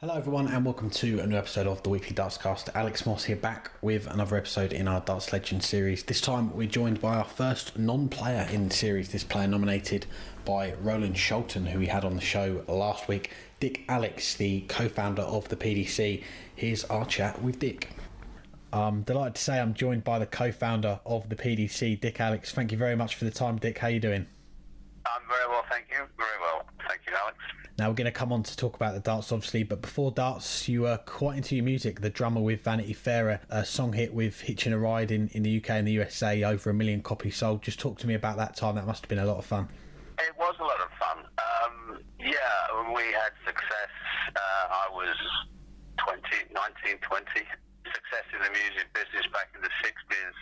Hello everyone and welcome to a new episode of the Weekly Dartscast. Alex Moss here, back with another episode in our Darts Legends series. This time we're joined by our first non-player in the series. This player nominated by Roland Sholton, who we had on the show last week. Dick Allix, the co-founder of the PDC. Here's our chat with Dick. I'm delighted to say I'm joined by the co-founder of the PDC, Dick Allix. Thank you very much for the time, Dick. How are you doing? I'm very well, thank you. Very well. Thank you, Alex. Now we're going to come on to talk about the darts, obviously, but before darts, you were quite into your music. The drummer with Vanity Fair, a song hit with Hitching a Ride in the UK and the USA, over 1 million copies sold. Just talk to me about that time. That must have been a lot of fun. It was a lot of fun. We had success. I was 19, 20. Success in the music business back in the 60s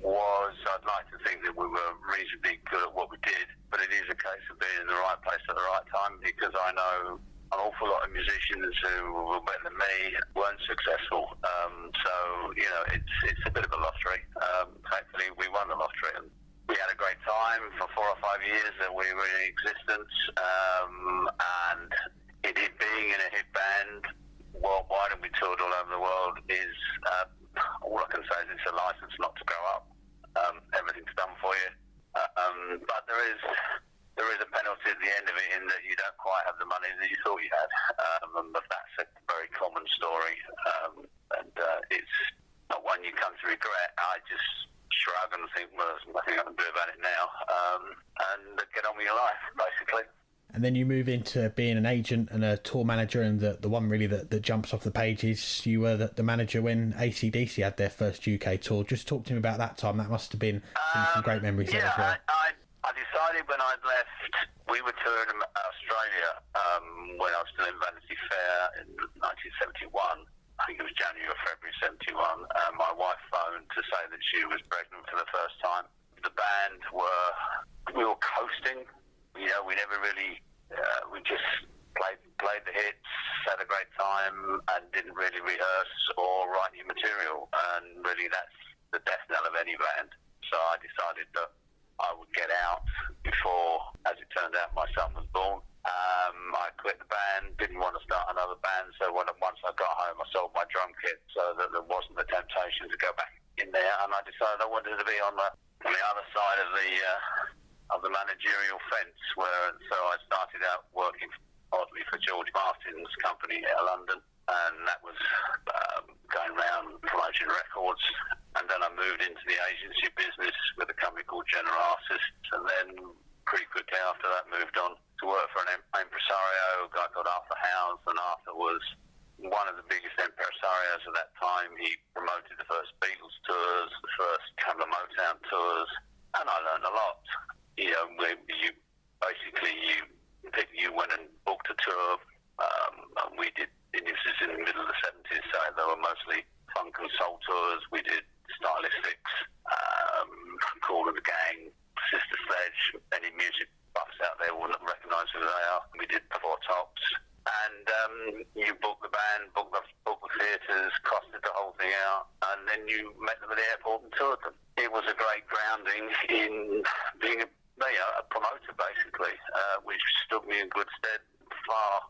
was, I'd like to think that we were reasonably good at what we did, but it is a case of being in the right place at the right time, because I know an awful lot of musicians who were better than me weren't successful. It's a bit of a lottery. Thankfully, we won the lottery, and we had a great time for 4 or 5 years that we were in existence, and it being in a hit band worldwide, and we toured all over the world, is all I can say is it's a license not to grow up. Everything's done for you, but there is a penalty at the end of it, in that you don't quite have the money that you thought you had, but that's a very common story, and it's not one you come to regret. I just shrug and think, well, there's nothing I can do about it now, and get on with your life, basically. And then you move into being an agent and a tour manager, and the one really that jumps off the page is you were the manager when AC/DC had their first UK tour. Just talk to me about that time. That must have been some great memories there as well. I decided when I'd left, we were touring in Australia when I was still in Vanity Fair in 1971. I think it was January or February 71. My wife phoned to say that she was pregnant for the first time. The band we were coasting. We never really, we just played the hits, had a great time, and didn't really rehearse or write new material. And really, that's the death knell of any band. So I decided that I would get out before, as it turned out, my son was born. I quit the band, didn't want to start another band. So once I got home, I sold my drum kit so that there wasn't the temptation to go back in there. And I decided I wanted to be on the other side of the managerial fence, so I started out working oddly for George Martin's company out of London, and that was going around promoting records. And then I moved into the agency business with a company called General Artists, and then pretty quickly after that moved on to work for an impresario, a guy called Arthur Howes, and Arthur was one of the biggest impresarios at that time. He promoted the first Beatles tours, the first couple of Motown tours, and I learned a lot. You went and booked a tour, and we did, and this is in the middle of the 70s, so they were mostly funk and soul tours. We did Stylistics, Call of the Gang, Sister Sledge. Any music buffs out there will not recognise who they are. We did Four Tops, and you booked the band, booked the theatres, costed the whole thing out, and then you met them at the airport and toured them. It was a great grounding in being a promoter, basically, which stood me in good stead far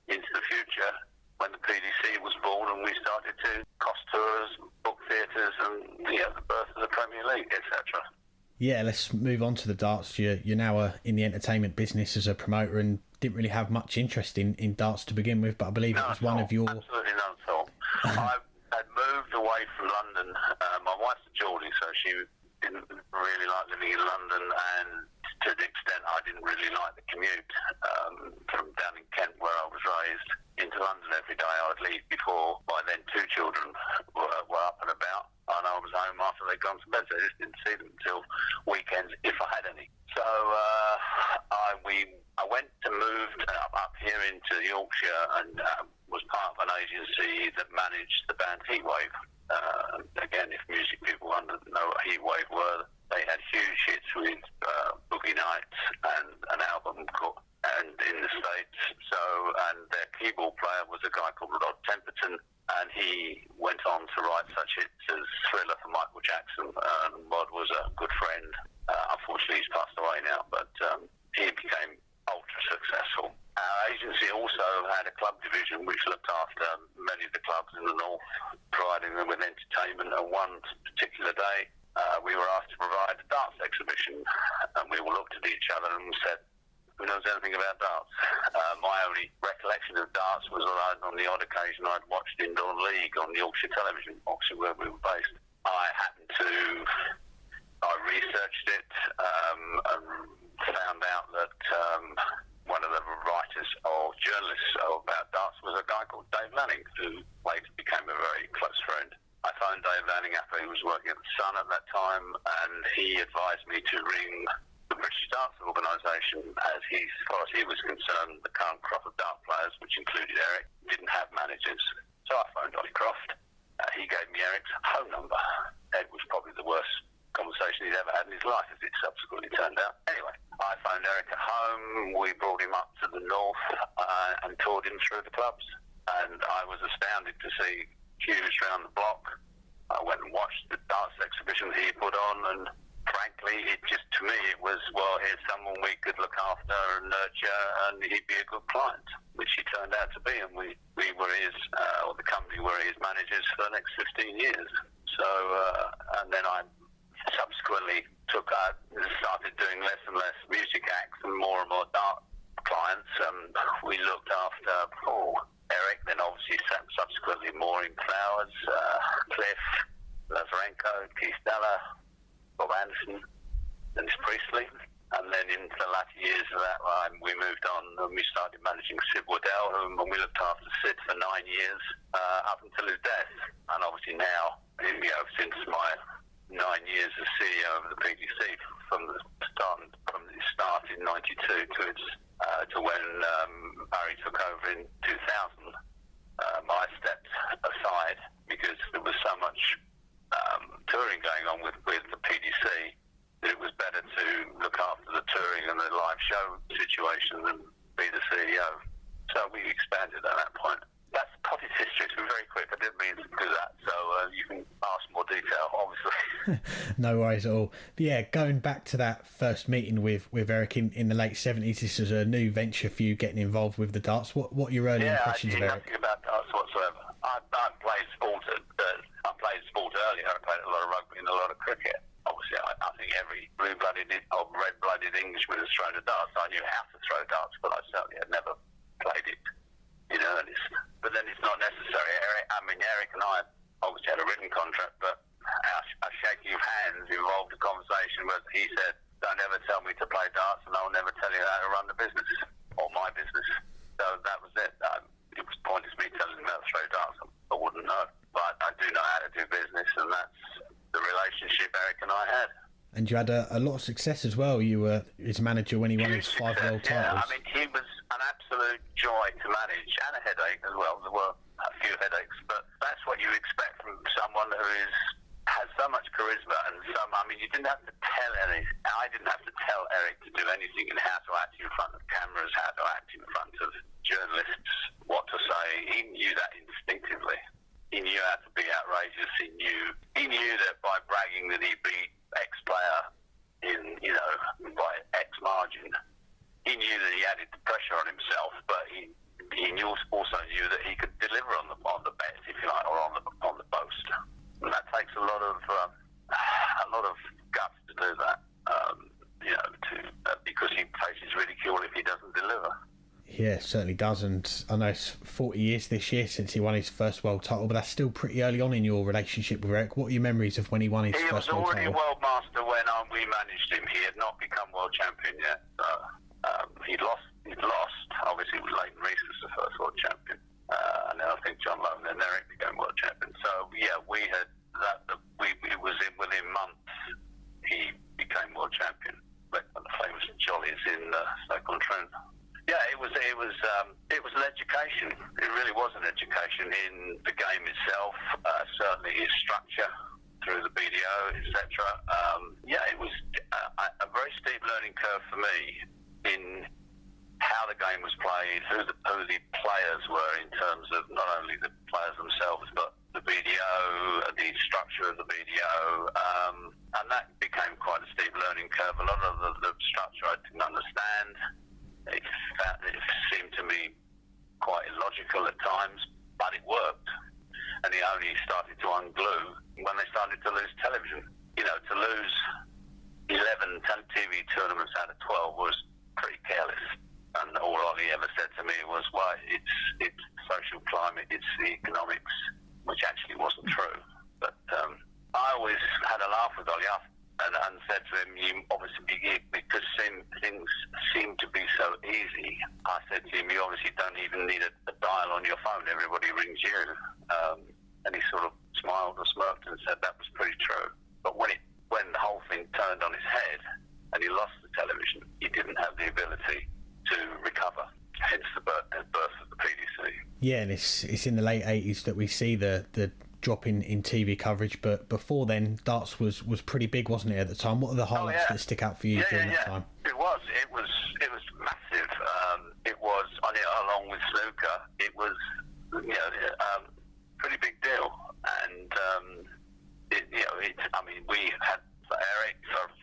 into the future when the PDC was born and we started to cost tours, book theatres, and the birth of the Premier League, etc. Yeah, let's move on to the darts. You're now in the entertainment business as a promoter, and didn't really have much interest in darts to begin with, but I believe it was one of your... Absolutely none at all. I had moved away from London. My wife's a Geordie, so she didn't really like living in London, and to the extent I didn't really like the commute from down in Kent, where I was raised, into London every day. I would leave before, by then, 2 children were up and about, and I was home after they'd gone to bed, so I just didn't see them until weekends, if I had any. So I moved up here into Yorkshire, and was part of an agency that managed the band Heatwave. Again, if music people know what Heatwave were, they had huge hits with Boogie Nights and an album called, and in the States. And their keyboard player was a guy called Rod Temperton, and he went on to write such hits as Thriller for Michael Jackson. Rod was a good friend. Unfortunately, he's passed away now, but he became ultra successful. Our agency also had a club division which looked after many of the clubs in the north, providing them with entertainment. And one particular day, we were asked to provide a darts exhibition, and we all looked at each other and said, who knows anything about darts? My only recollection of darts was that on the odd occasion I'd watched Indoor League on the Yorkshire television, Oxford, where we were based. I researched it and found out that one of the writers or journalists about darts was a guy called Dave Lanning, who later became a very close friend. I phoned Dave Lanning after he was working at the Sun at that time, and he advised me to ring the British Darts Organisation, as far as he was concerned, the current crop of dart players, which included Eric, didn't have managers. So I phoned Ollie Croft. He gave me Eric's home number. Ed was probably the worst conversation he'd ever had in his life, as it subsequently turned out. Anyway, I phoned Eric at home. We brought him up to the north and toured him through the clubs. And I was astounded to see queues around the block. I went and watched the darts exhibition he put on, and frankly, to me, it was, well, here's someone we could look after and nurture, and he'd be a good client, which he turned out to be. And we were the company were his managers for the next 15 years. So, and then I subsequently started doing less and less music acts and more dart clients. We looked after Eric, then obviously subsequently Maureen Flowers, Cliff, Lazarenko, Keith Della, Bob Anderson, Dennis Priestley. And then into the latter years of that time, we moved on and we started managing Sid Waddell, and we looked after Sid for 9 years up until his death. And obviously now, since my 9 years as CEO of the PDC, from the start in '92 to when Barry took over in 2000, I stepped aside because there was so much touring going on with the PDC that it was better to look after the touring and the live show situation than be the CEO. So we expanded at that point. That's potted history. It's been very quick. I didn't mean to do that. So you can ask more detail, obviously. No worries at all. But yeah, going back to that first meeting with Eric in the late 70s, this was a new venture for you getting involved with the darts. What are your early impressions of Eric? Nothing about darts whatsoever. I played sport. I played sport earlier. I played a lot of rugby and a lot of cricket. Obviously, I think every blue-blooded or red-blooded Englishman has thrown a darts. I knew how to throw darts, but I certainly had never played it in earnest. But then it's not necessary. Eric and I obviously had a written contract, but our shaking of hands involved a conversation where he said, don't ever tell me to play darts, and I'll never tell you how to run the business, or my business. So that was it. It was pointless me telling him how to throw darts. I wouldn't know. But I do know how to do business, and that's the relationship Eric and I had. And you had a lot of success as well. You were his manager when he won his 5 world titles. Yeah, he was an absolute joy to manage, and a headache as well. There were a few headaches, but that's what you expect from someone who has so much charisma and you didn't have to tell Eric. I didn't have to tell Eric to do anything in how to act in front of cameras, how to act in front of journalists, what to say. He knew that instinctively. He knew how to be outrageous. He knew that by bragging that he beat X player by X margin, he knew that he added the pressure on himself, but he also knew that he could deliver on the bet, if you like, or on the boast. And that takes a lot of guts to do that. Because he faces ridicule if he doesn't deliver. Yeah, it certainly does. And I know it's 40 years this year since he won his first world title, but that's still pretty early on in your relationship with Eric. What are your memories of when he won his first world title? He was already world master when we managed him. He had not become world champion yet. He'd lost. Obviously, it was Leighton Rees was the first world champion. And then I think John Lowe and then Eric became world champion. So, yeah, we had that. It was within months he became world champion. Like the famous Jollies in Stoke-on-Trent. Yeah, it was an education. It really was an education in the game itself, certainly his structure through the BDO, etc. It was a very steep learning curve for me in how the game was played, who the players were in terms of not only the players themselves, but the BDO, the structure of the BDO, and that became quite a steep learning curve. A lot of the structure I didn't understand. It seemed to me only started to unglue when they started to lose television. You know, to lose 11 TV tournaments out of 12 was pretty careless. And all Ollie ever said to me was, well, it's social climate, it's the economics, which actually wasn't true. But I always had a laugh with Ollie and said to him, you obviously, because things seem to be so easy, I said to him, you obviously don't even need a dial on your phone, everybody rings you. And he sort of smiled or smirked and said that was pretty true. But when the whole thing turned on his head and he lost the television, he didn't have the ability to recover, hence the birth of the PDC. Yeah, and it's in the late 80s that we see the drop in TV coverage, but before then, darts was pretty big, wasn't it, at the time? What are the highlights that stick out for you during that time? It was massive. It was, along with snooker, it was, pretty big deal. And, we had, for Eric,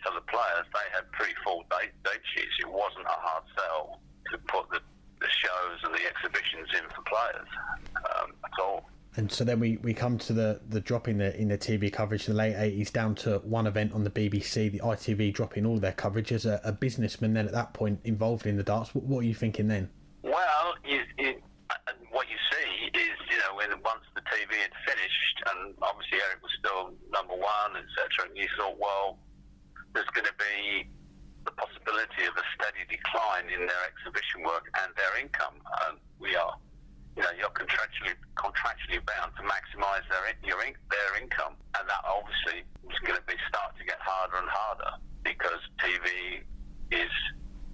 for the players, they had pretty full date sheets. It wasn't a hard sell to put the shows and the exhibitions in for players at all. And so then we come to the drop in the TV coverage in the late 80s, down to one event on the BBC, the ITV dropping all their coverage. As a businessman then at that point involved in the darts, what are you thinking then? Well, what you see is, once the TV had finished, and obviously Eric was still number one, etc., and you thought, well, there's going to be the possibility of a steady decline in their exhibition work and their income. And we are, you're contractually bound to maximise their income, and that obviously was going to start to get harder and harder, because TV is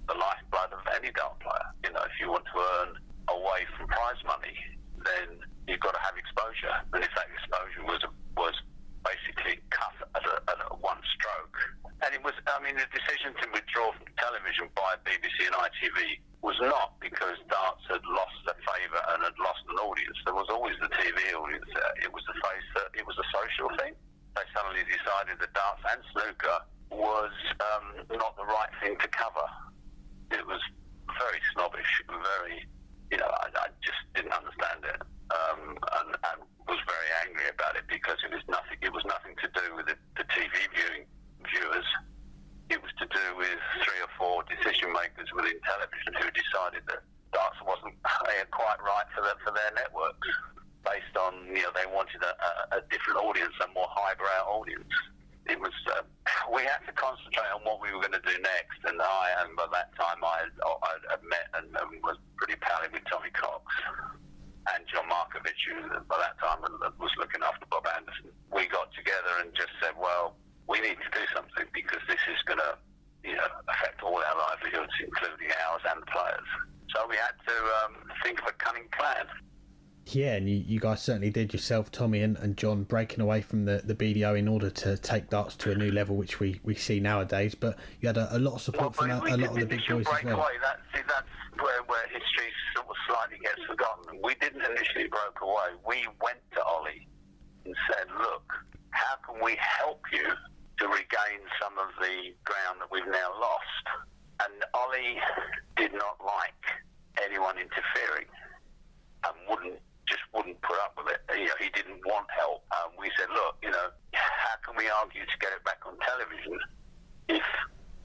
the lifeblood of any dart player. If you want to earn away from prize money, then you've got to have exposure, and if that exposure was basically cut at one stroke, and it was, the decision to withdraw from television by BBC and ITV was not because darts had lost their favour and had lost an audience. There was always the TV audience there. It was a social thing. They suddenly decided that darts and snooker was not the right thing to cover. It was very snobbish, very, I just didn't understand it, and was very angry about it, because it was nothing to do with the TV viewers. It was to do with 3 or 4 decision makers within television who decided that darts wasn't quite right for their networks, based on, they wanted a different audience, a more highbrow audience. It was, we had to concentrate on what we were going to do next, and by that time I had met and was pretty pally with Tommy Cox and John Markovich, who by that time was looking after Bob Anderson. We got together and just said, well, we need to do something, because this is going to, affect all our livelihoods, including ours and the players. So we had to think of a cunning plan. Yeah, and you guys certainly did yourself, Tommy and John, breaking away from the BDO in order to take darts to a new level, which we see nowadays. But you had a lot of support from a lot of the big boys as well. That's where history sort of slightly gets forgotten. We didn't initially break away. We went to Ollie and said, look, how can we help you to regain some of the ground that we've now lost? And Ollie did not like anyone interfering and wouldn't put up with it. He didn't want help. We said, look, how can we argue to get it back on television if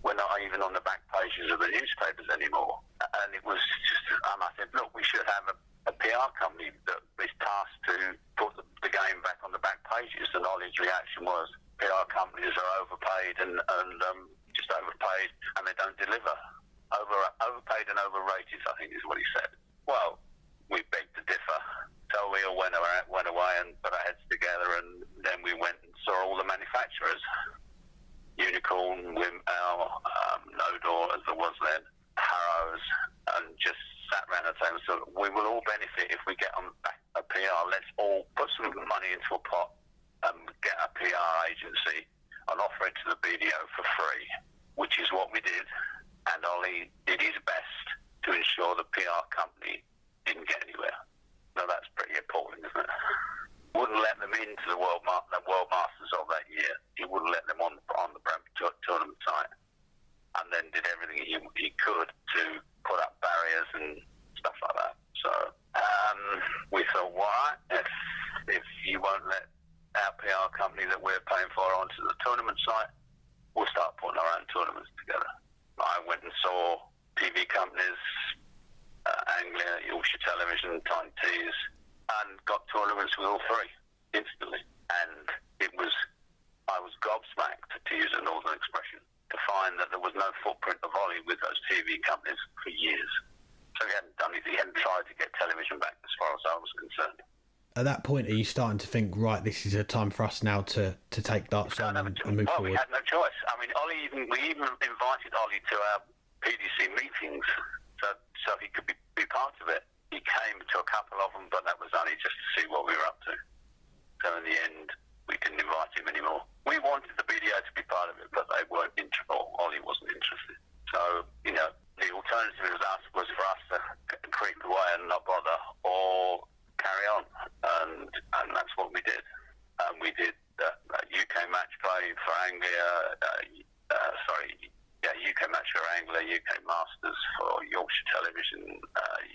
we're not even on the back pages of the newspapers anymore? And it was just, I said, look, we should have a PR company that is tasked to put the game back on the back pages. And Ollie's reaction was, PR companies are overpaid and just overpaid, and they don't deliver. Overpaid and overrated, I think is what he said. Well, we begged to differ, so we all went away and put our heads together, and then we went and saw all the manufacturers, Unicorn, Nodor, as there was then, Harrows, and just sat around and said, so we will all benefit if we get on a PR. Let's all put some money into a pot and get a PR agency and offer it to the BDO for free, which is what we did. And Ollie did his best to ensure the PR company didn't get anywhere. Now that's pretty appalling, isn't it? Wouldn't let them into the World Masters of that year. He wouldn't let them on the tournament site, and then did everything he could to put up barriers and stuff like that. So we thought, why? If you won't let our PR company that we're paying for onto the tournament site. We'll start putting our own tournaments together. I went and saw TV companies, Anglia, Yorkshire Television, Tyne Tees, and got tournaments with all three instantly. And I was gobsmacked, to use a northern expression, to find that there was no footprint of Ollie with those TV companies for years. So he hadn't done anything, he hadn't tried to get television back as far as I was concerned. At that point, are you starting to think, right, this is a time for us now to take darts on and move forward? We had no choice. I mean, we even invited Ollie to our PDC meetings so he could be part of it. He came to a couple of them, but that was only just to see what we were up to. So in the end, we didn't invite him anymore. We wanted the BDO to be part of it, but they weren't interested. Ollie wasn't interested. So, the alternative was for us to creep away and not bother, or carry on, and that's what we did. We did UK match play for Anglia, UK match for Anglia, UK Masters for Yorkshire Television,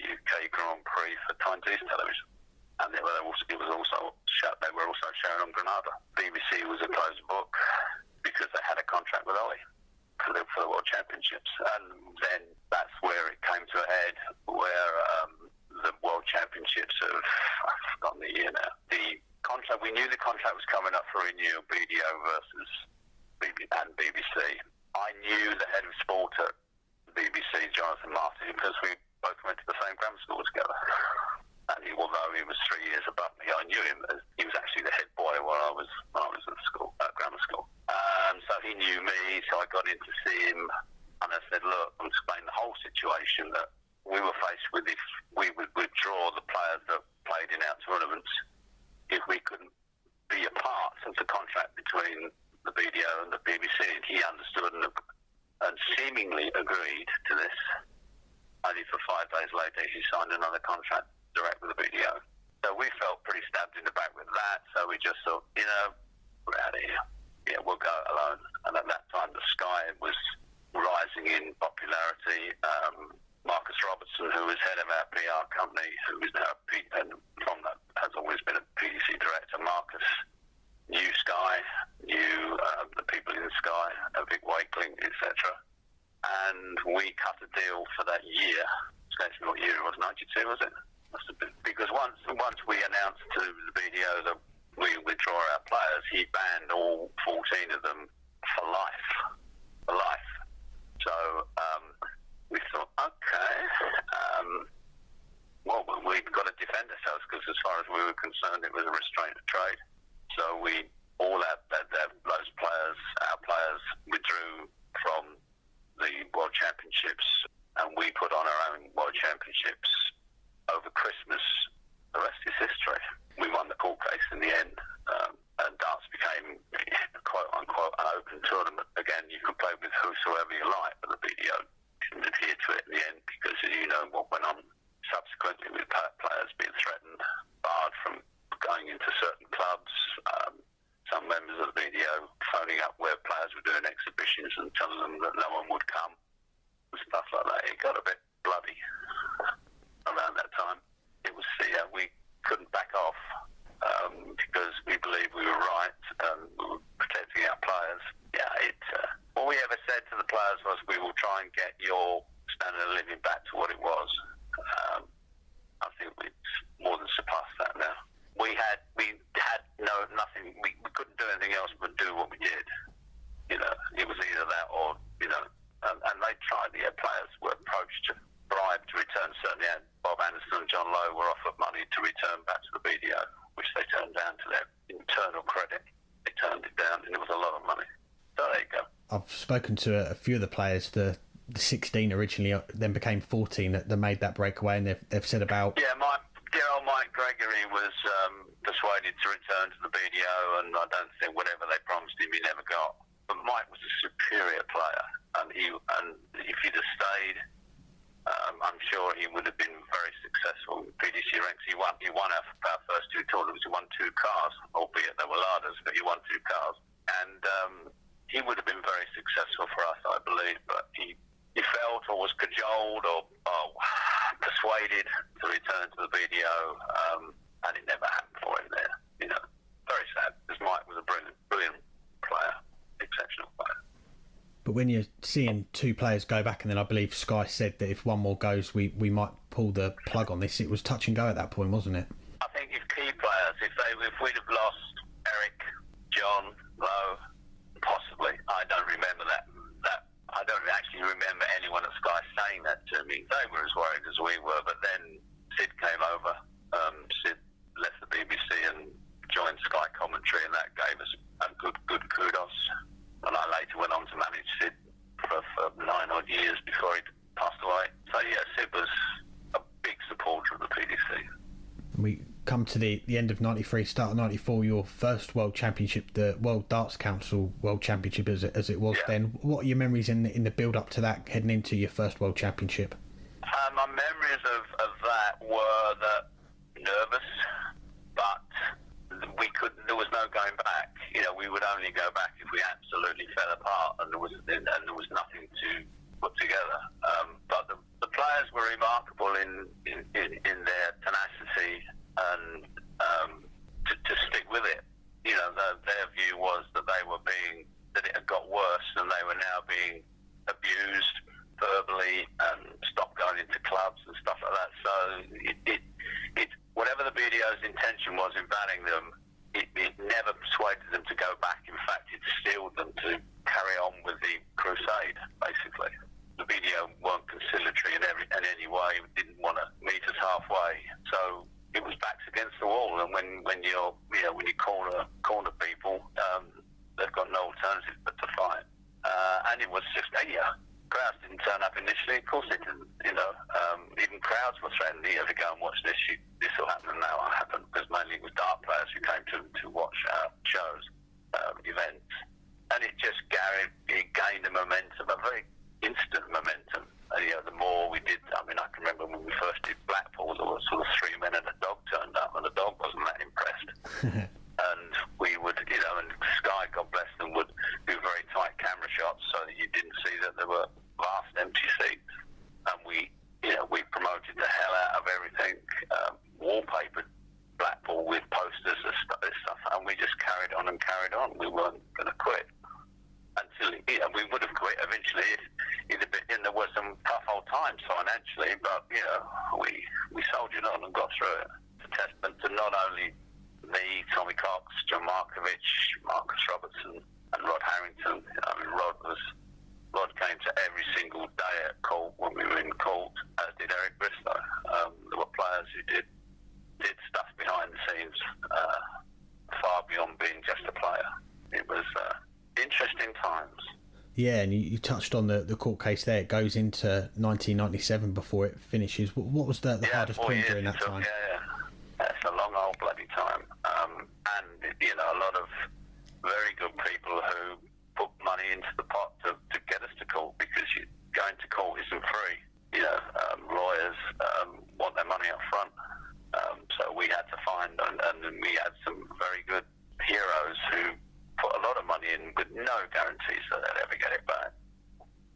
UK Grand Prix for Tyne Tees Television, and they were also shown on Granada. BBC was a closed book because they had a contract with Ollie for the World Championships, and then that's where it came to a head, where the World Championships I've forgotten the year now. The contract, we knew the contract was coming up for renewal, BDO versus BBC. I knew the head of sport at BBC, Jonathan Martin, because we both went to the same grammar school together. And although he was 3 years above me, I knew him as he was actually the head boy when I was at school, grammar school. So he knew me, so I got in to see him, and I said, look, I'm explaining the whole situation, that we were faced with, if we would withdraw the players that played in our tournaments, if we couldn't be a part of the contract between the BDO and the BBC, and he understood and seemingly agreed to this. Only for 5 days later, he signed another contract direct with the BDO. So we felt pretty stabbed in the back with that, so we just thought, we're out of here. Yeah, we'll go it alone. And at that time, the Sky was rising in popularity. Marcus Robertson, who was head of our PR company, who is now has always been a PDC director. Marcus knew Sky, knew the people in Sky, Vic Wakeling, etc. And we cut a deal for that year. Excuse me, what year it was? 92, was it? Must have been. Because once we announced to the BDO that we withdraw our players, he banned all 14 of them for life. For life. So we thought, okay, well, we've got to defend ourselves, because as far as we were concerned, it was a restraint of trade. So our players withdrew from the World Championships, and we put on our own World Championships over Christmas. The rest is history. We won the court case in the end, and darts became, quote-unquote, an open tournament. Again, you could play with whosoever you like, but the BDO didn't adhere to it in the end, because what went on subsequently with players being threatened, barred from going into certain clubs, some members of the BDO phoning up where players were doing exhibitions and telling them that no one would come, and stuff like that. It got a bit bloody around that time. It was, we couldn't back off, because we believed we were right, we were protecting our players. All we ever said to the players was, we will try and get your standard of living back to what it was. I think we've more than surpassed that now. We had nothing. We couldn't do anything else but do what we did. It was either that or and they tried. The players were approached, bribed to return. Certainly, Bob Anderson and John Lowe were offered money to return back to the BDO, which they turned down to their internal credit. They turned it down, and it was a lot of money. So there you go. I've spoken to a few of the players. The 16 originally, then became 14 that made that breakaway, and they've said about... Yeah, dear old Mike Gregory was persuaded to return to the BDO, and I don't think whatever they promised him, he never got. But Mike was a superior player, and if he'd have stayed, I'm sure he would have been very successful in PDC ranks. He won our first two tournaments. He won 2 cars, albeit they were larders, but he won 2 cars. And he would have been very successful for us, I believe, but he felt or was cajoled or persuaded to return to the BDO, and it never happened for him there. But when you're seeing two players go back, and then I believe Sky said that if one more goes, we might pull the plug on this. It was touch and go at that point, wasn't it? I think if key players, if we'd have lost Eric, John, Lowe, possibly. I don't remember that. I don't actually remember anyone at Sky saying that to me. They were as worried as we were, but then Sid came over. Sid left the BBC and joined Sky Commentary, and that gave us a good kudos. And I later went on to manage Sid for 9 odd years before he passed away. So yeah, Sid was a big supporter of the PDC. We come to the end of 93, start of 94, your first World Championship, the World Darts Council World Championship as it was then. What are your memories in the build-up to that, heading into your first World Championship? My memories of that were that nervous, but there was no going back. You know, we would only go back if we absolutely fell apart, and there was nothing to put together. But the players were remarkable in their tenacity and to stick with it. You know, their view was that it had got worse, and they were now being abused verbally and stopped going into clubs and stuff like that. So it whatever the BDO's intention was in banning them, it never persuaded them to go back. In fact, it steeled them to carry on with the crusade, basically. The BDO weren't conciliatory in any way, didn't want to meet us halfway. So it was backs against the wall, and when you corner people, they've got no alternative but to fight. And it was just crowds didn't turn up initially. Of course it didn't. You know, even crowds were threatened to go and watch this. This will happen, and that will happen, because mainly it was dart players who came to watch our shows, events, and it just gained a momentum, a very instant momentum. The more we did, I mean, I can remember when we first did Blackpool, there was sort of 3 men and a dog turned up, and the dog wasn't that impressed. And we would, and Sky, God bless them, would do very tight camera shots so that you didn't see that there were vast empty seats. And we promoted the hell out of everything, wallpapered Blackpool with posters of stuff, and we just carried on and carried on. We weren't going to quit until we would have quit eventually if there were some tough old times financially, but we soldiered on and got through it. It's a testament to not only me, Tommy Cox, John Markovich, Marcus Robertson, and Rod Harrington. I mean, Rod came to every single day at Court when we were in Court, as did Eric Bristow. There were players who did stuff behind the scenes, far beyond being just a player. It was interesting times. Yeah, and you touched on the court case there. It goes into 1997 before it finishes. What was the hardest point during that time? Yeah. It's a long old bloody time. And, a lot of very good people who put money into the pot to get us to court, because going to court isn't free. Lawyers want their money up front. So we had to find, and we had some very good heroes who put a lot of money in with no guarantees that they'd ever get it back.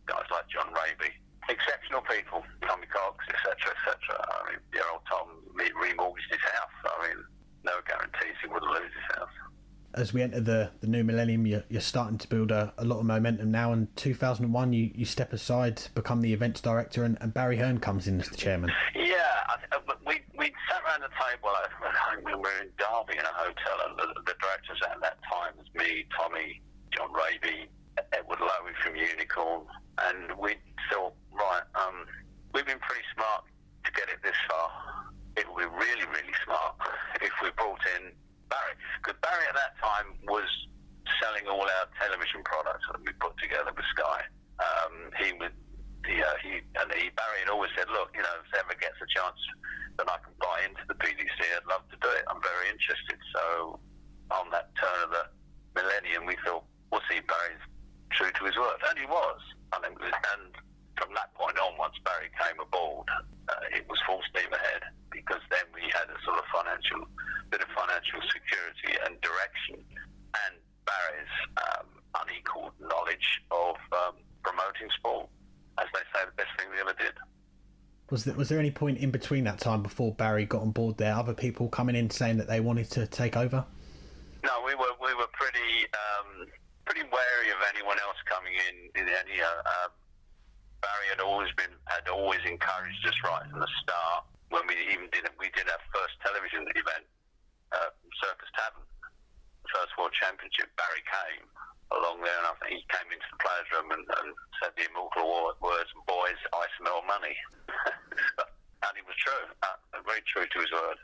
Guys like John Raby, exceptional people, Tommy Cox, etc., etc. I mean, dear old Tom remortgaged his house. I mean, no guarantees he would lose his house. As we enter the new millennium, you're starting to build a lot of momentum now. In 2001, you step aside, become the events director, and Barry Hearn comes in as the chairman. Yeah, we sat around the table. We were in Derby in a hotel, and the directors at that time was me, Tommy, John Raby, Edward Lowe from Unicorn, and we thought, right, we've been pretty smart to get it this far. It would be really, really smart if we brought in Barry, because Barry at that time was selling all our television products that we put together with Sky. Barry had always said, look, if there ever gets a chance that I can buy into the PDC, I'd love to do it. I'm very interested. So on that turn of the millennium, we thought, we'll see Barry's true to his word, and he was. And from that point on, once Barry came aboard, it was full steam ahead, because then we had a sort of bit of financial security and direction, and Barry's unequalled knowledge of promoting sport. As they say, the best thing we ever did. Was there any point in between that time before Barry got on board there, other people coming in saying that they wanted to take over? No, we were pretty pretty wary of anyone else coming in any. Barry had always encouraged us right from the start. When we did our first television event, Circus Tavern, the first World Championship. Barry came along there, and I think he came into the players' room and said the immortal words, "Boys, I smell money," and he was true, very true to his word.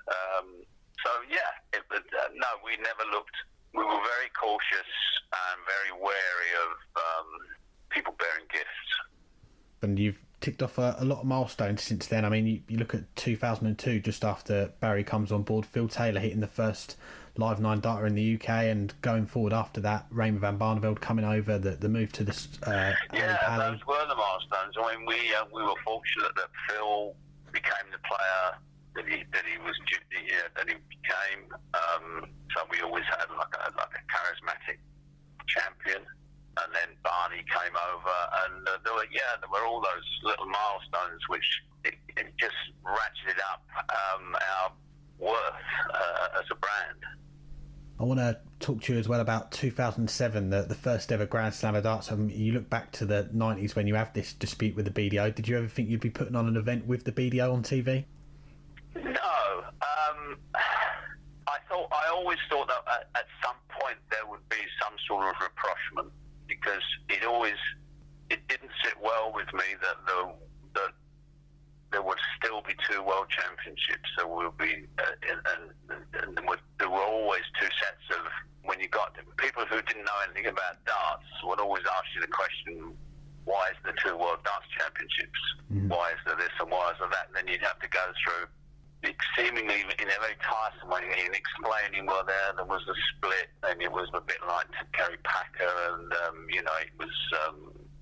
No, we never looked. We were very cautious and very wary of people bearing gifts. And you've ticked off a lot of milestones since then. I mean, you look at 2002, just after Barry comes on board, Phil Taylor hitting the first live 9 darter in the UK, and going forward after that, Raymond van Barneveld coming over, the move to this. Those were the milestones. I mean, we were fortunate that Phil became the player that he became. So we always had like a charismatic champion. And then Barney came over, and there were all those little milestones which it just ratcheted up our worth as a brand. I want to talk to you as well about 2007, the first ever Grand Slam of darts. You look back to the 90s when you have this dispute with the BDO. Did you ever think you'd be putting on an event with the BDO on TV? No. I always thought that at some point there would be some sort of rapprochement, because it didn't sit well with me that there would still be 2 world championships. There will be, and there were always 2 sets of, when you got people who didn't know anything about darts would always ask you the question, why is there 2 world darts championships? Mm-hmm. Why is there this and why is there that? And then you'd have to go through seemingly in a very tiresome way in explaining, well, there was a split, and it was a bit like Kerry Packer, and it was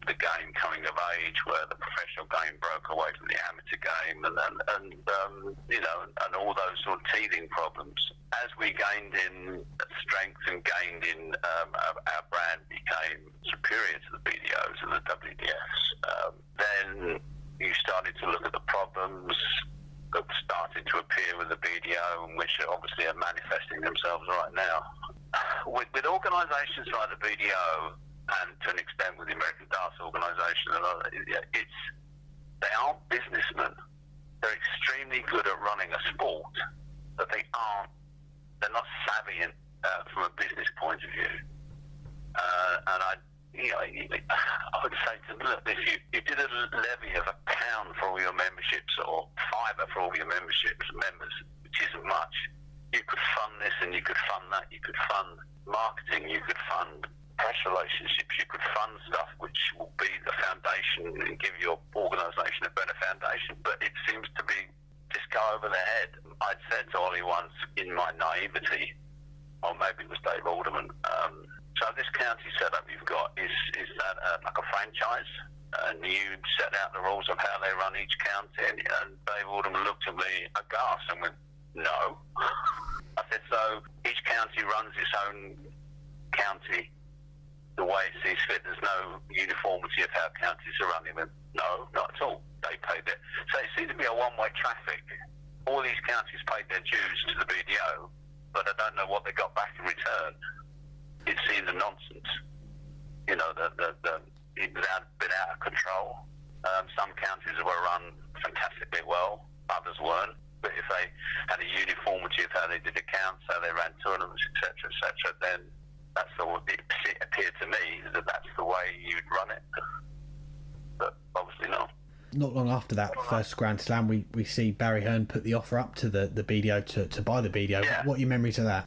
the game coming of age, where the professional game broke away from the amateur game, and all those sort of teething problems. As we gained in strength and gained in our brand became superior to the BDOs and the WDFs, then you started to look at the problems that started to appear with the BDO, and which obviously are manifesting themselves right now. With organisations like the BDO, and to an extent with the American Darts Organisation, they aren't businessmen. They're extremely good at running a sport, but they're not savvy from a business point of view. And I would say to them, look, if you did a levy of £1 for all your memberships, or £5 for all your members, which isn't much, you could fund this and you could fund that, you could fund marketing, you could fund press relationships, you could fund stuff which will be the foundation and give your organisation a better foundation. But it seems to be just go over the head. I'd said to Ollie once, in my naivety, or maybe it was Dave Alderman, so this county setup you've got is that like a franchise, and you set out the rules of how they run each county, and Dave Alderman looked at me aghast and went, no. I said, so each county runs its own county the way it sees fit. There's no uniformity of how counties are run. He went, no, not at all. They paid it. So it seemed to be a one-way traffic. All these counties paid their dues to the BDO, but I don't know what they got back in return. It seemed a nonsense. It was a bit out of control. Some counties were run fantastically well, others weren't. But if they had a uniformity of how they did accounts, how they ran tournaments, etc., then that's the way it appeared to me that that's the way you'd run it. But obviously not. Not long after that first Grand Slam, we see Barry Hearn put the offer up to the BDO to buy the BDO. Yeah. What are your memories of that?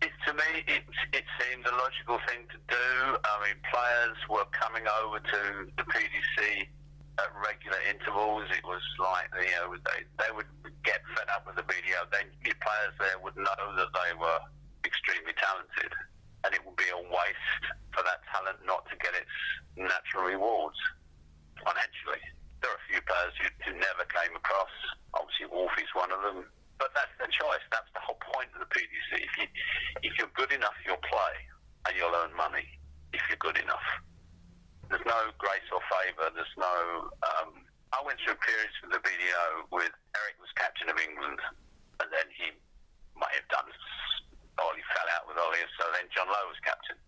To me, it seemed a logical thing to do. I mean, players were coming over to the PDC at regular intervals. It was like, they would get fed up with the BDO. Then players there would know that they were extremely talented, and it would be a waste for that talent not to get its natural rewards financially. There are a few players who never came across. Obviously, Wolfie's one of them. But that's the choice. That's the whole point of the PDC. If you're good enough, you'll play, and you'll earn money if you're good enough. There's no grace or favour. There's no... I went through periods with the BDO with Eric was captain of England, and then he might have done... Ollie fell out with Ollie, so then John Lowe was captain.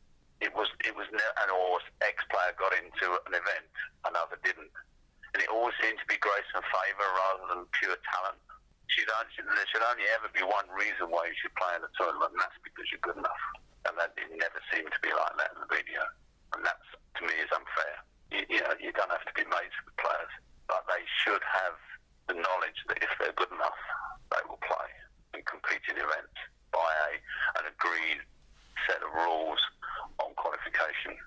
should only ever be one reason why you should play in the tournament, and that's because you're good enough. And that it never seemed to be like that in the video. And that, to me, is unfair. You don't have to be mates with players, but they should have the knowledge that if they're good enough, they will play and compete in events by an agreed set of rules on qualification,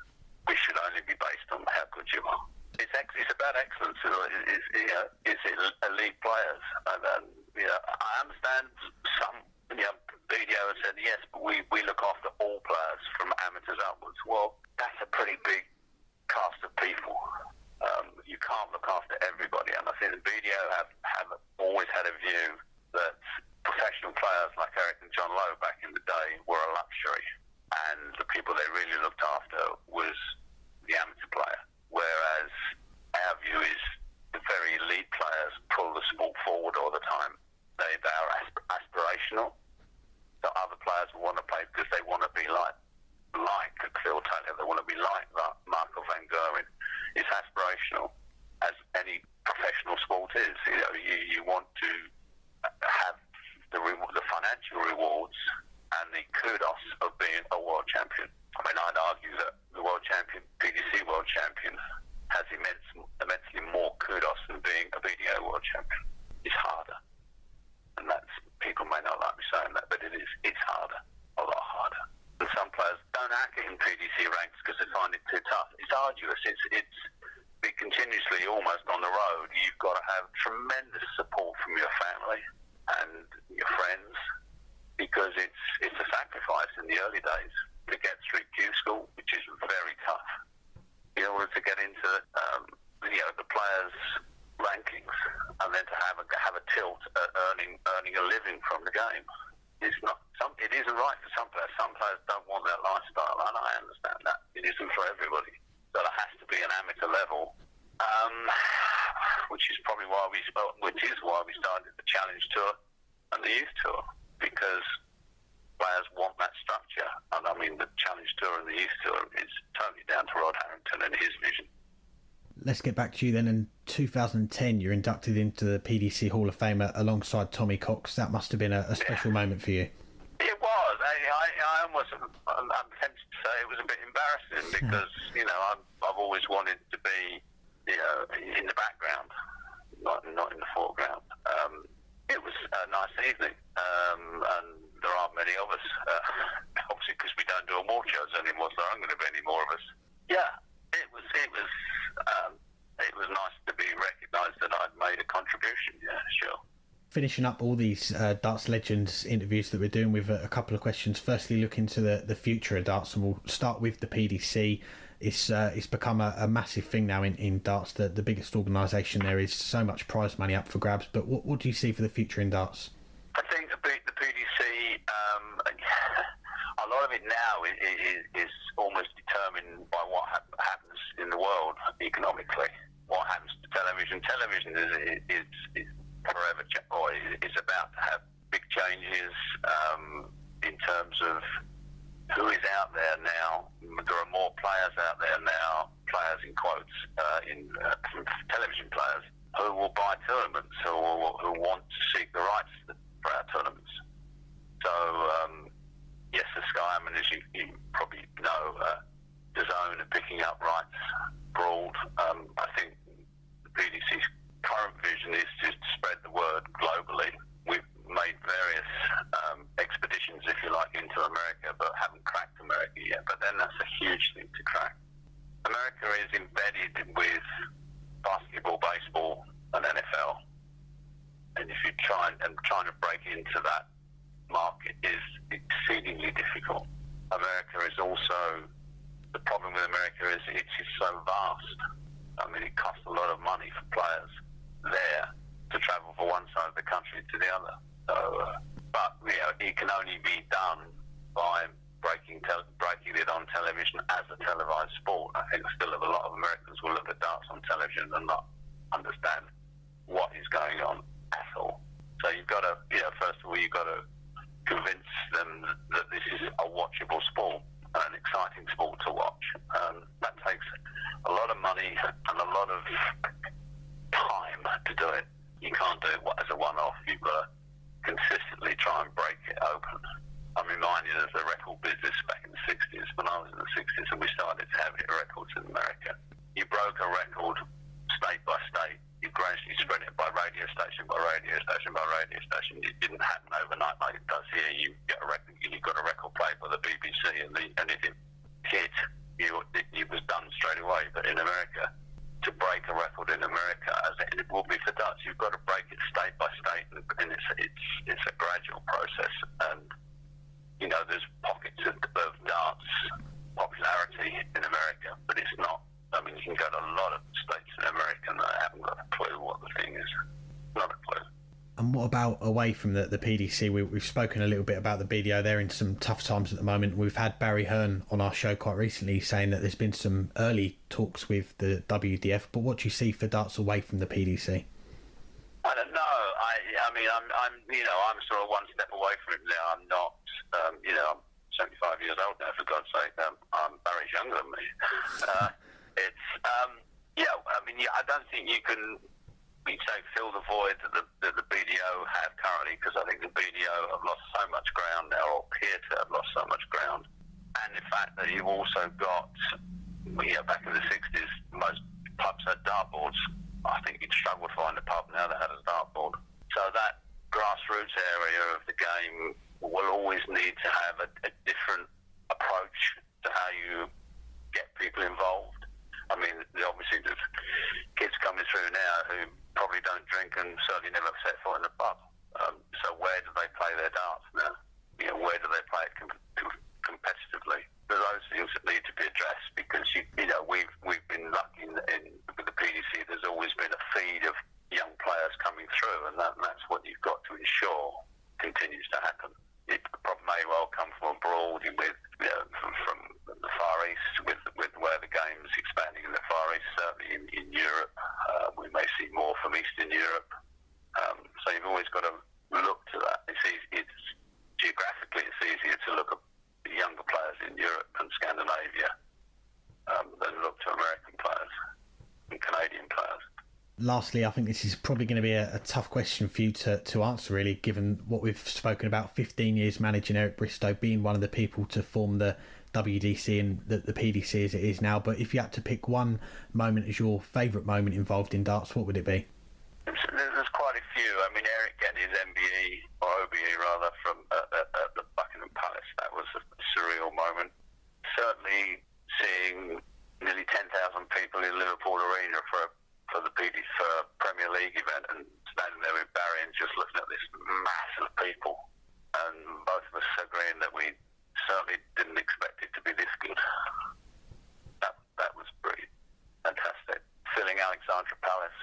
which should only be based on how good you are. It's about excellence. It's elite players. And I understand some video has said yes, but we look after all players from amateurs upwards. Well, that's a pretty big cast of people. You can't look after everybody, and I think the video have always had a view that professional players like Eric and John Lowe back in the day were a luxury, and the people they really looked after was the amateur player. Whereas our view is the very elite players pull the sport forward all the time. They are aspirational. So other players will want to play because they want to be like Phil Taylor. They want to be like Michael van Gerwen. It's aspirational, as any professional sport is. You want to have the financial rewards and the kudos of being a world champion. I mean, I'd argue that the world champion, PDC world champion, has immensely more kudos than being a BDO world champion. It's harder. And people may not like me saying that, but it's harder, a lot harder. And some players don't act in PDC ranks because they find it too tough. It's arduous. It's be continuously almost on the road. You've got to have tremendous support from your family and your friends, because it's a sacrifice in the early days to get through Q school, which is very tough, in order to get into the players' rankings, and then to have a tilt at earning a living from the game. It isn't right for some players. Some players don't want that lifestyle, and I understand that. It isn't for everybody. So there has to be an amateur level, which is why we started the Challenge Tour and the Youth Tour, because players want that structure. And I mean, the Challenge Tour and the Youth Tour is totally down to Rod Harrington and his vision. Let's get back to you then. In 2010, you're inducted into the PDC Hall of Famer alongside Tommy Cox. That must have been a special moment for you. It was. I'm tempted to say it was a bit embarrassing because, I've always wanted to be, in the background, not in the foreground. It was a nice evening, and there aren't many of us, obviously because we don't do award shows anymore, so there aren't going to be any more of us. Yeah, it was nice to be recognised that I'd made a contribution, yeah, sure. Finishing up all these Darts Legends interviews that we're doing with a couple of questions. Firstly, look into the future of darts, and we'll start with the PDC. It's become a massive thing now in darts. The biggest organisation there is, so much prize money up for grabs. But what do you see for the future in darts? I think the PDC, a lot of it now is almost determined by what happens in the world economically. What happens to television? Television is forever, or is about to have big changes in terms of who is out there now. There are more players out there now, players in quotes, television players, who will buy tournaments, who want to seek the rights for our tournaments. So, yes, the Sky, as you probably know, DAZN are picking up rights abroad. I think the PDC's current vision is to spread the word globally. We've made various expeditions, if you like, into America, but haven't cracked America yet. But then that's a huge thing to crack. America is embedded with basketball, baseball, and NFL. And if you trying to break into that market is exceedingly difficult. America is also, the problem with America is it is so vast. I mean, it costs a lot of money for players there to travel from one side of the country to the other. So, but it can only be done by breaking it on television as a televised sport. I think still a lot of Americans will look at darts on television and not understand what is going on at all. So you've got to, first of all, you've got to convince them that this is a watchable sport and an exciting sport to watch. That takes a lot of money and a lot of time to do it. You can't do it as a one-off. You've got to consistently it open. I'm reminded of the record business back in the 60s, when I was in the 60s and we started to have records in America. You broke a record state by state. You gradually spread it by radio station by radio station by radio station. It didn't happen overnight like it does here. You got a record played by the BBC and it hit. It was done straight away. But in America, to break a record in America, as it will be for darts, you've got to break it state by state, and it's a gradual process. And you know, there's pockets of darts popularity in America, but it's not. I mean, you can go to a lot of states in America and they haven't got a clue what the thing is. Not a clue. And what about away from the PDC? We've spoken a little bit about the BDO. They're in some tough times at the moment. We've had Barry Hearn on our show quite recently saying that there's been some early talks with the WDF. But what do you see for darts away from the PDC? I don't know. I mean, I'm sort of one step away from it now. I'm not. I'm 75 years old now. For God's sake, Barry's younger than me. I don't think you can. Fill the void that the BDO have currently, because I think the BDO have lost so much ground now, or appear to have lost so much ground. And the fact that you've also got, back in the 60s, most pubs had dartboards. I think you'd struggle to find a pub now that had a dartboard. So that grassroots area of the game will always need to have a different approach to how you get people involved. I mean, obviously there's kids coming through now who probably don't drink and certainly never set foot in a pub. So where do they play their darts now? Where do they play it competitively? There are those things that need to be addressed, because we've been lucky with the PDC. There's always been a feed of young players coming through, and that's what you've got to ensure continues to happen. It may well come from abroad, from the Far East, with where the game's expanding in the Far East, certainly in Europe. We may see more from Eastern Europe. So you've always got to look to that. It's geographically, it's easier to look at the younger players in Europe and Scandinavia than look to American players and Canadian players. Lastly, I think this is probably going to be a tough question for you to answer, really, given what we've spoken about. 15 years managing Eric Bristow, being one of the people to form the WDC and the PDC as it is now. But if you had to pick one moment as your favourite moment involved in darts, what would it be? There's quite a few. I mean, Eric getting his MBE, or OBE rather, from at the Buckingham Palace, that was a surreal moment. Certainly seeing nearly 10,000 people in Liverpool Arena for the Premier League event, and standing there with Barry and just looking at this mass of people, and both of us agreeing that we certainly didn't expect it to be this good. That was pretty fantastic. Filling Alexandra Palace,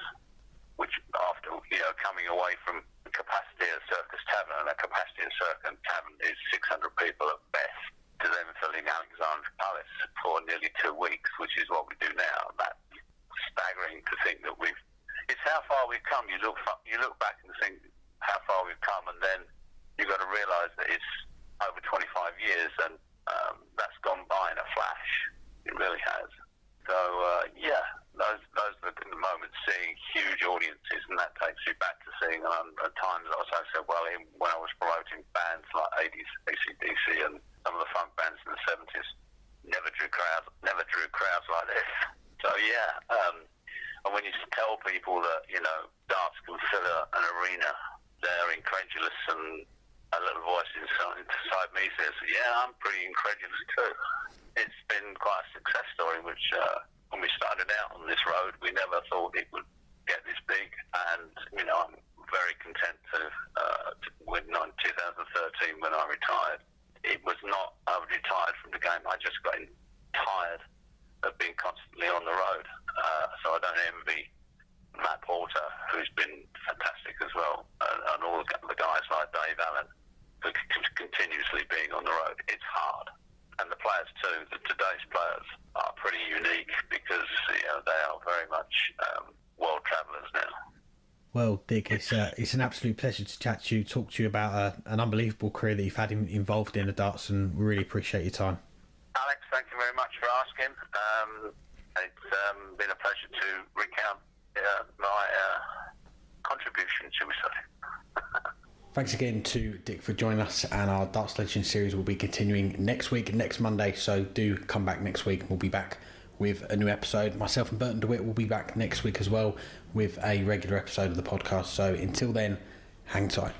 which after coming away from the capacity of Circus Tavern, and a capacity of Circus Tavern is 600 people at best, to then filling Alexandra Palace for nearly 2 weeks, which is what we do now. That's staggering to think that it's how far we've come. You look back and think how far we've come, and then you've got to realise that it's over 25 years, and that's gone by in a flash. It really has. So those are the moments, seeing huge audiences, and that takes you back to seeing at times I also said, well, when I was promoting bands like 80s, AC/DC, and some of the funk bands in the 70s, never drew crowds like this. So and when you tell people that darts can fill an arena, they're incredulous, and a little voice inside me says, "Yeah, I'm pretty incredulous too." It's been quite a success story, which when we started out on this road, we never thought it would get this big, and I'm very content to win in 2013 when I retired. It was not I retired from the game. I just got tired of being constantly on the road. So I don't envy Matt Porter, who's been fantastic as well, and all the guys like Dave Allen, who continuously being on the road. It's hard. And the players too, today's players are pretty unique, because they are very much world travellers now. Well, Dick, it's an absolute pleasure to chat to you, talk to you about an unbelievable career that you've had involved in the darts, and we really appreciate your time. Alex, thank you very much for asking. It's been a pleasure to recount my contribution, shall we say. Thanks again to Dick for joining us, and our Darts Legends series will be continuing next week, next Monday, so do come back next week. We'll be back with a new episode. Myself and Burton DeWitt will be back next week as well with a regular episode of the podcast. So until then, hang tight.